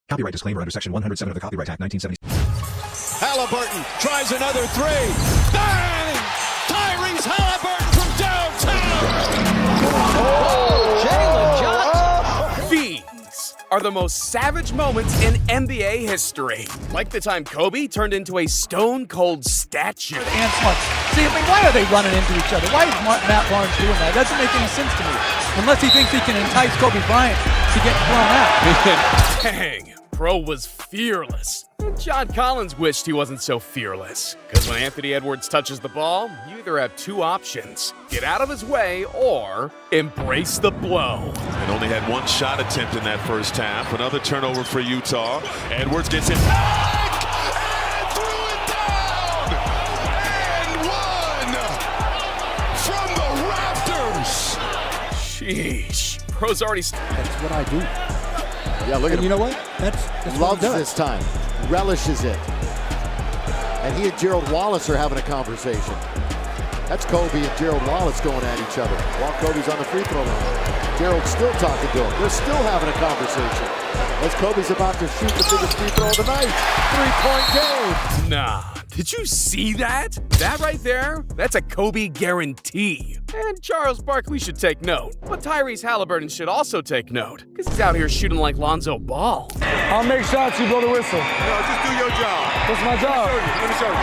Copyright disclaimer under Section 107 of the Copyright Act 1970. Halliburton tries another three. Bang! Tyrese Halliburton from downtown. Jalen Johnson. These are the most savage moments in NBA history. Like the time Kobe turned into a stone-cold statue. And Smuts. See, I mean, why are they running into each other? Why is Matt Barnes doing that? It doesn't make any sense to me. Unless he thinks he can entice Kobe Bryant to get thrown out. Dang, bro was fearless. And John Collins wished he wasn't so fearless. Because when Anthony Edwards touches the ball, you either have two options. Get out of his way or embrace the blow. And only had one shot attempt in that first half. Another turnover for Utah. Edwards gets it back and threw it down. And one from the Raptors. Sheesh. Bro's already... That's what I do. Yeah, look at him. You know what? That's Loves this time. Relishes it. And he and Gerald Wallace are having a conversation. That's Kobe and Gerald Wallace going at each other while Kobe's on the free throw line. Gerald's still talking to him. They're still having a conversation as Kobe's about to shoot the biggest free throw of the night. 3-point game. Nah. Did you see that? That right there? That's a Kobe guarantee. And Charles Barkley should take note. But Tyrese Halliburton should also take note. Because he's out here shooting like Lonzo Ball. I'll make shots, you blow the whistle. No, just do your job. What's my job? Let me show you.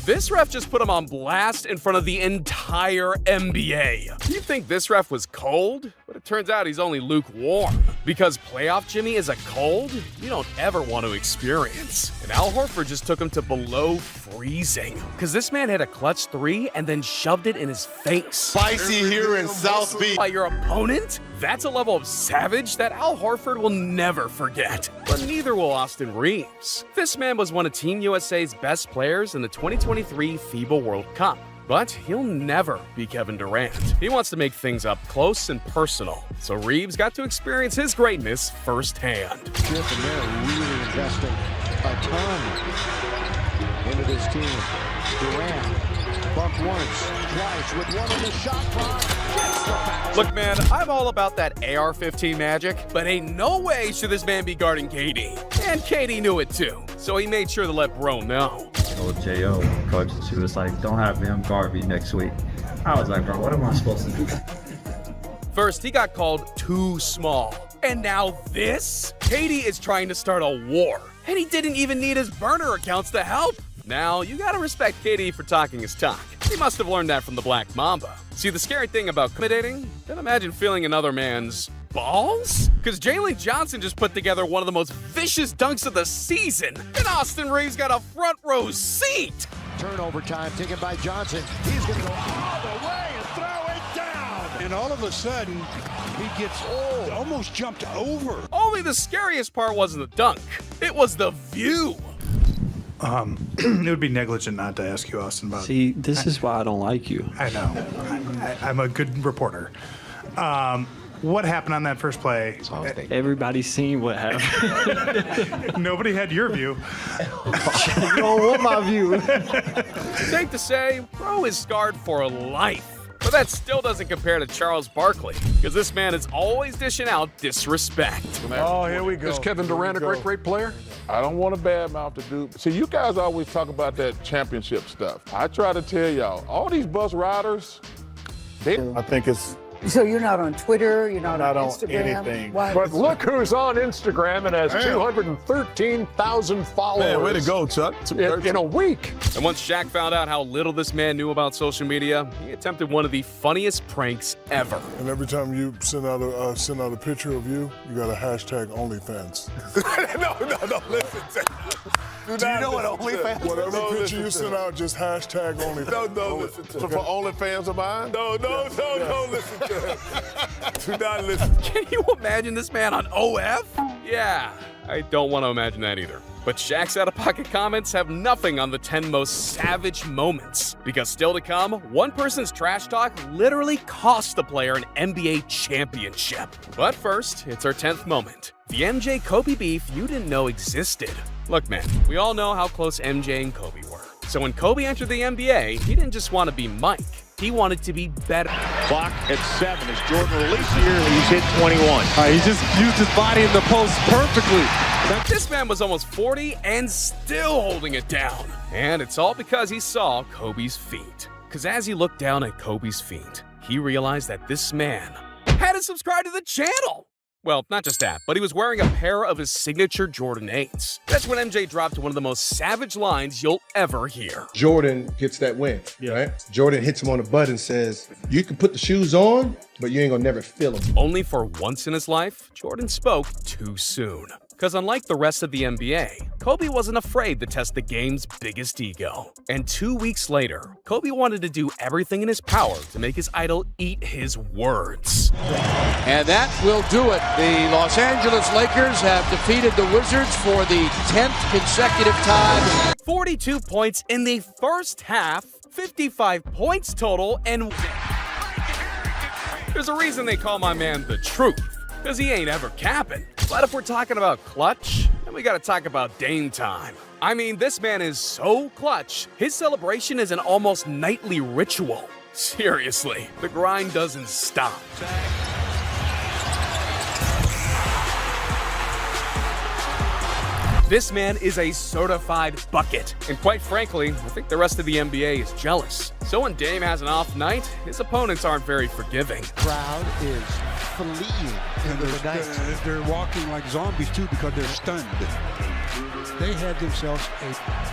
This ref just put him on blast in front of the entire NBA. You think this ref was cold? But it turns out he's only lukewarm. Because playoff Jimmy is a cold you don't ever want to experience. And Al Horford just took him to below freezing. Because this man hit a clutch three and then shoved it in his face. Spicy here in South Beach. By your opponent? That's a level of savage that Al Horford will never forget. But neither will Austin Reeves. This man was one of Team USA's best players in the 2023 FIBA World Cup. But he'll never be Kevin Durant. He wants to make things up close and personal. So Reeves got to experience his greatness firsthand. Chip and they're really investing a ton into this team. Durant bumped once, twice with one on the shot clock. Gets the foul. Look, man, I'm all about that AR-15 magic, but ain't no way should this man be guarding KD. And KD knew it too, so he made sure to let bro know. Told J.O., coach, she was like, don't have him guard me next week. I was like, bro, what am I supposed to do? First, he got called too small. And now this? KD is trying to start a war. And he didn't even need his burner accounts to help. Now, you gotta respect KD for talking his talk. He must have learned that from the Black Mamba. See, the scary thing about accommodating, then imagine feeling another man's balls? Because Jalen Johnson just put together one of the most vicious dunks of the season, and Austin Reeves got a front row seat. Turnover time taken by Johnson. He's going to go all the way and throw it down. And all of a sudden, he gets almost jumped over. Only the scariest part wasn't the dunk. It was the view. It would be negligent not to ask you, Austin, about... See, this is why I don't like you. I know. I'm a good reporter. What happened on that first play? Everybody's seen what happened. Nobody had your view. You don't want my view. Safe to say, bro is scarred for life. But that still doesn't compare to Charles Barkley, because this man is always dishing out disrespect. Oh, here we go. Is Kevin Durant a great player? I don't want to badmouth the dude. See, you guys always talk about that championship stuff. I try to tell y'all, all these bus riders, I think it's... So you're not on Twitter, you're not on Instagram? Anything. Why? But look who's on Instagram and has 213,000 followers. Man, way to go, Chuck. In a week. And once Shaq found out how little this man knew about social media, he attempted one of the funniest pranks ever. And every time you send out a picture of you, you got a hashtag OnlyFans. No, listen. Do you know what OnlyFans is? Whatever picture you send out, just hashtag OnlyFans. No, listen to For OnlyFans of mine? No, listen to him. Do not listen. Can you imagine this man on OF? Yeah, I don't want to imagine that either. But Shaq's out-of-pocket comments have nothing on the 10 most savage moments. Because still to come, one person's trash talk literally cost the player an NBA championship. But first, it's our 10th moment. The MJ-Kobe beef you didn't know existed. Look, man, we all know how close MJ and Kobe were. So when Kobe entered the NBA, he didn't just want to be Mike. He wanted to be better. Clock at 7 as Jordan releases here. He's hit 21. He just used his body in the post perfectly. This man was almost 40 and still holding it down. And it's all because he saw Kobe's feet. Because as he looked down at Kobe's feet, he realized that this man had to subscribe to the channel. Well, not just that, but he was wearing a pair of his signature Jordan 8s. That's when MJ dropped one of the most savage lines you'll ever hear. Jordan gets that win, right? Jordan hits him on the butt and says, you can put the shoes on, but you ain't gonna never feel them. Only for once in his life, Jordan spoke too soon. Because unlike the rest of the NBA, Kobe wasn't afraid to test the game's biggest ego. And 2 weeks later, Kobe wanted to do everything in his power to make his idol eat his words. And that will do it. The Los Angeles Lakers have defeated the Wizards for the 10th consecutive time. 42 points in the first half, 55 points total, and there's a reason they call my man the truth, because he ain't ever capping. But if we're talking about clutch, then we gotta talk about Dame time. I mean, this man is so clutch, his celebration is an almost nightly ritual. Seriously, the grind doesn't stop. This man is a certified bucket. And quite frankly, I think the rest of the NBA is jealous. So when Dame has an off night, his opponents aren't very forgiving. Crowd is fleeing into the night. They're walking like zombies too because they're stunned. They had themselves a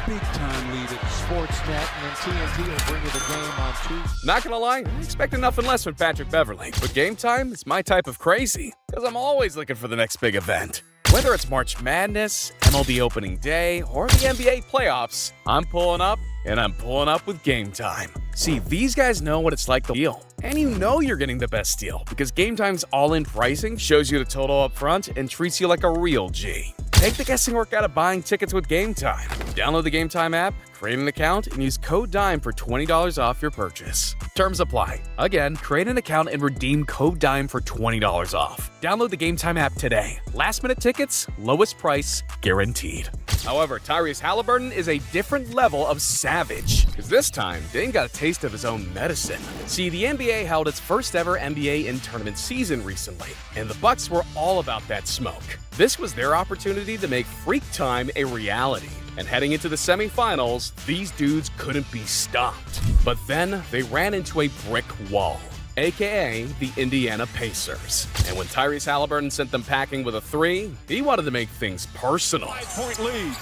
big-time lead at Sportsnet, and then TNT will bring you the game on Tuesday. Not gonna lie, I'm expecting nothing less from Patrick Beverley. But game time is my type of crazy, because I'm always looking for the next big event. Whether it's March Madness, MLB opening day, or the NBA playoffs, I'm pulling up, and I'm pulling up with Game Time. See, these guys know what it's like to deal. And you know you're getting the best deal, because Game Time's all-in pricing shows you the total up front and treats you like a real G. Take the guessing work out of buying tickets with Game Time. Download the Game Time app, create an account, and use code DIME for $20 off your purchase. Terms apply. Again, create an account and redeem code DIME for $20 off. Download the Game Time app today. Last-minute tickets, lowest price, guaranteed. However, Tyrese Halliburton is a different level of savage, because this time, Dame got a taste of his own medicine. See, the NBA held its first ever NBA in-tournament season recently, and the Bucks were all about that smoke. This was their opportunity to make Freak Time a reality. And heading into the semifinals, these dudes couldn't be stopped. But then they ran into a brick wall, aka the Indiana Pacers. And when Tyrese Halliburton sent them packing with a 3, he wanted to make things personal. 5-point lead.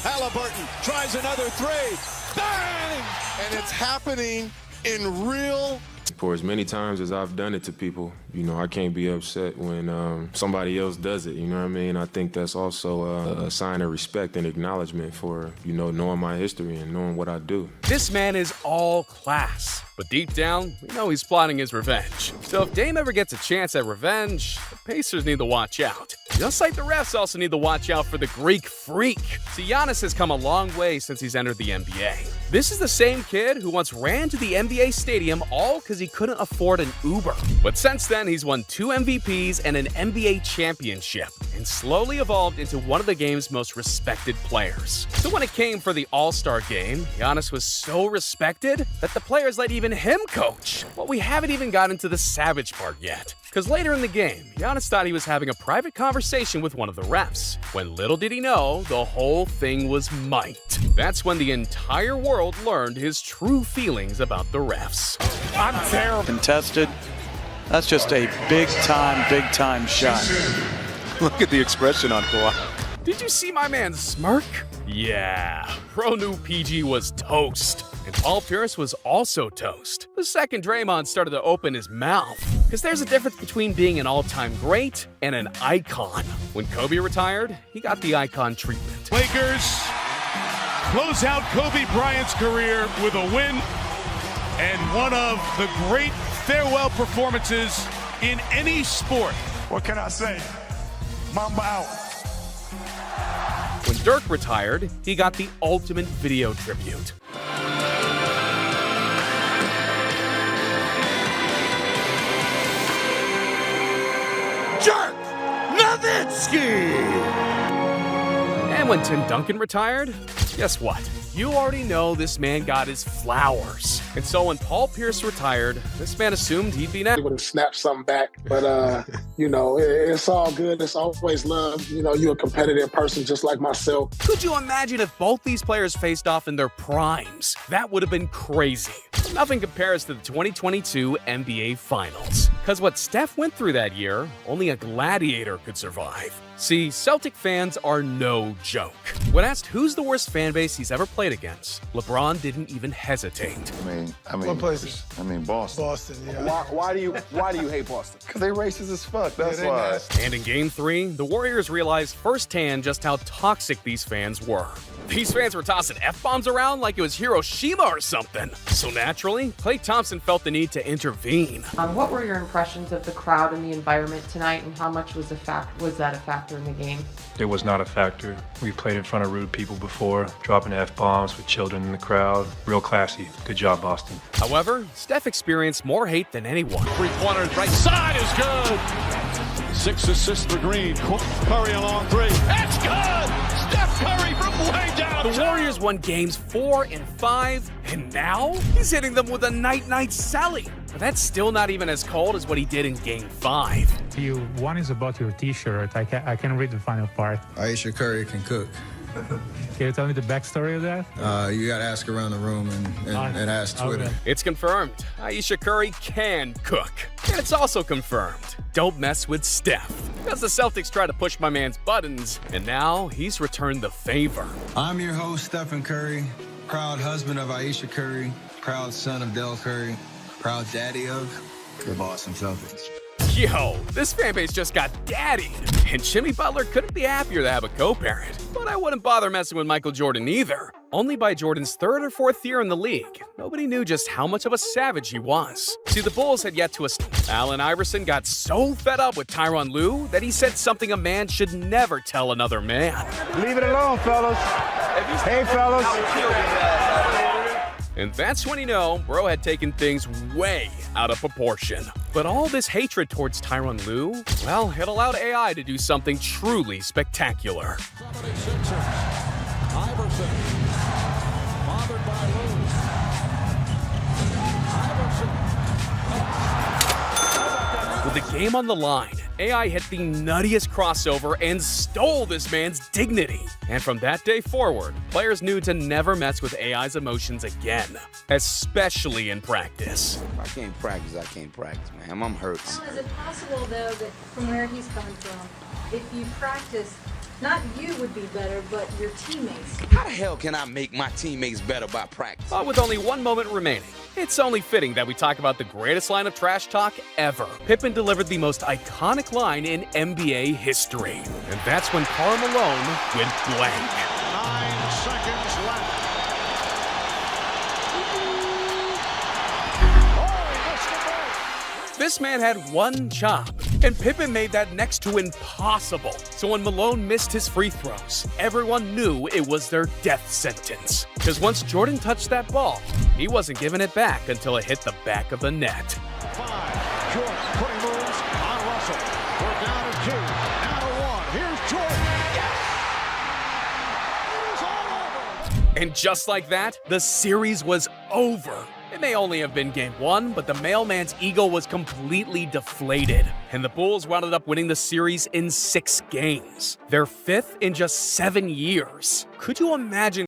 Halliburton tries another 3. Bang! And it's happening in real. For as many times as I've done it to people, you know, I can't be upset when somebody else does it, you know what I mean? I think that's also a sign of respect and acknowledgement for, you know, knowing my history and knowing what I do. This man is all class, but deep down, we know he's plotting his revenge. So if Dame ever gets a chance at revenge, the Pacers need to watch out. Just like the refs also need to watch out for the Greek Freak. See, Giannis has come a long way since he's entered the NBA. This is the same kid who once ran to the NBA stadium all because he couldn't afford an Uber. But since then, he's won 2 MVPs and an NBA championship, and slowly evolved into one of the game's most respected players. So when it came for the All-Star game, Giannis was so respected that the players let even him coach. But we haven't even gotten to the savage part yet. Because later in the game, Giannis thought he was having a private conversation with one of the refs, when little did he know, the whole thing was mic'd. That's when the entire world learned his true feelings about the refs. I'm terrible. Contested. That's just a big time shot. Look at the expression on Kawhi. Did you see my man smirk? Yeah, Pro knew PG was toast. And Paul Pierce was also toast. The second Draymond started to open his mouth. Because there's a difference between being an all-time great and an icon. When Kobe retired, he got the icon treatment. Lakers close out Kobe Bryant's career with a win and one of the great farewell performances in any sport. What can I say? Mamba out. When Dirk retired, he got the ultimate video tribute. Dirk Nowitzki! And when Tim Duncan retired, guess what? you already know this man got his flowers. And so when Paul Pierce retired, this man assumed he'd be next. He would have snapped something back, but you know, it's all good. It's always love. You know, you're a competitive person just like myself. Could you imagine if both these players faced off in their primes? That would have been crazy. Nothing compares to the 2022 NBA Finals. Because what Steph went through that year, only a gladiator could survive. See, Celtic fans are no joke. When asked who's the worst fan base he's ever played against, LeBron didn't even hesitate. I mean, What places? Boston. Boston, yeah. Why do you hate Boston? Because they racist as fuck, that's they why. nasty. And in Game 3, the Warriors realized firsthand just how toxic these fans were. These fans were tossing F-bombs around like it was Hiroshima or something. So naturally, Klay Thompson felt the need to intervene. What were your impressions of the crowd and the environment tonight, and how much was that a factor in the game? It was not a factor. We played in front of rude people before, dropping F-bombs with children in the crowd. Real classy. Good job, Boston. However, Steph experienced more hate than anyone. Three-pointer right side is good. 6 assists for Green. Curry along 3. That's good! Steph Curry from way down. The Warriors won games 4 and 5, and now he's hitting them with a night-night Sally. But that's still not even as cold as what he did in Game 5. One is about your t-shirt. I can read the final part. Aisha Curry can cook. Can you tell me the backstory of that? You got to ask around the room and ask Twitter. Okay. It's confirmed. Aisha Curry can cook. And it's also confirmed. Don't mess with Steph. Because the Celtics tried to push my man's buttons, and now he's returned the favor. I'm your host, Stephen Curry, proud husband of Aisha Curry, proud son of Del Curry, proud daddy of the Boston Celtics. Yo, this fanbase just got daddied. And Jimmy Butler couldn't be happier to have a co-parent. But I wouldn't bother messing with Michael Jordan either. Only by Jordan's 3rd or 4th year in the league, nobody knew just how much of a savage he was. See, the Bulls had yet to Allen Iverson got so fed up with Tyronn Lue that he said something a man should never tell another man. Leave it alone, fellas. Hey, fellas. And that's when you know bro had taken things way out of proportion. But all this hatred towards Tyronn Lue, well, it allowed AI to do something truly spectacular. Iverson, bothered by Lue. With the game on the line, AI hit the nuttiest crossover and stole this man's dignity. And from that day forward, players knew to never mess with AI's emotions again, especially in practice. If I can't practice, man. I'm hurt. Is it possible, though, that from where he's coming from, if you practice, not you would be better, but your teammates? How the hell can I make my teammates better by practice? But with only 1 moment remaining, it's only fitting that we talk about the greatest line of trash talk ever. Pippen delivered the most iconic line in NBA history. And that's when Karl Malone went blank. 9 seconds left. This man had one job, and Pippen made that next to impossible. So when Malone missed his free throws, everyone knew it was their death sentence. Because once Jordan touched that ball, he wasn't giving it back until it hit the back of the net. 5. Jordan putting moves on Russell. We're down to 2. Now to 1. Here's Jordan. Yes! It is all over. And just like that, the series was over. It may only have been Game 1, but the mailman's ego was completely deflated, and the Bulls wound up winning the series in 6 games, their 5th in just 7 years. Could you imagine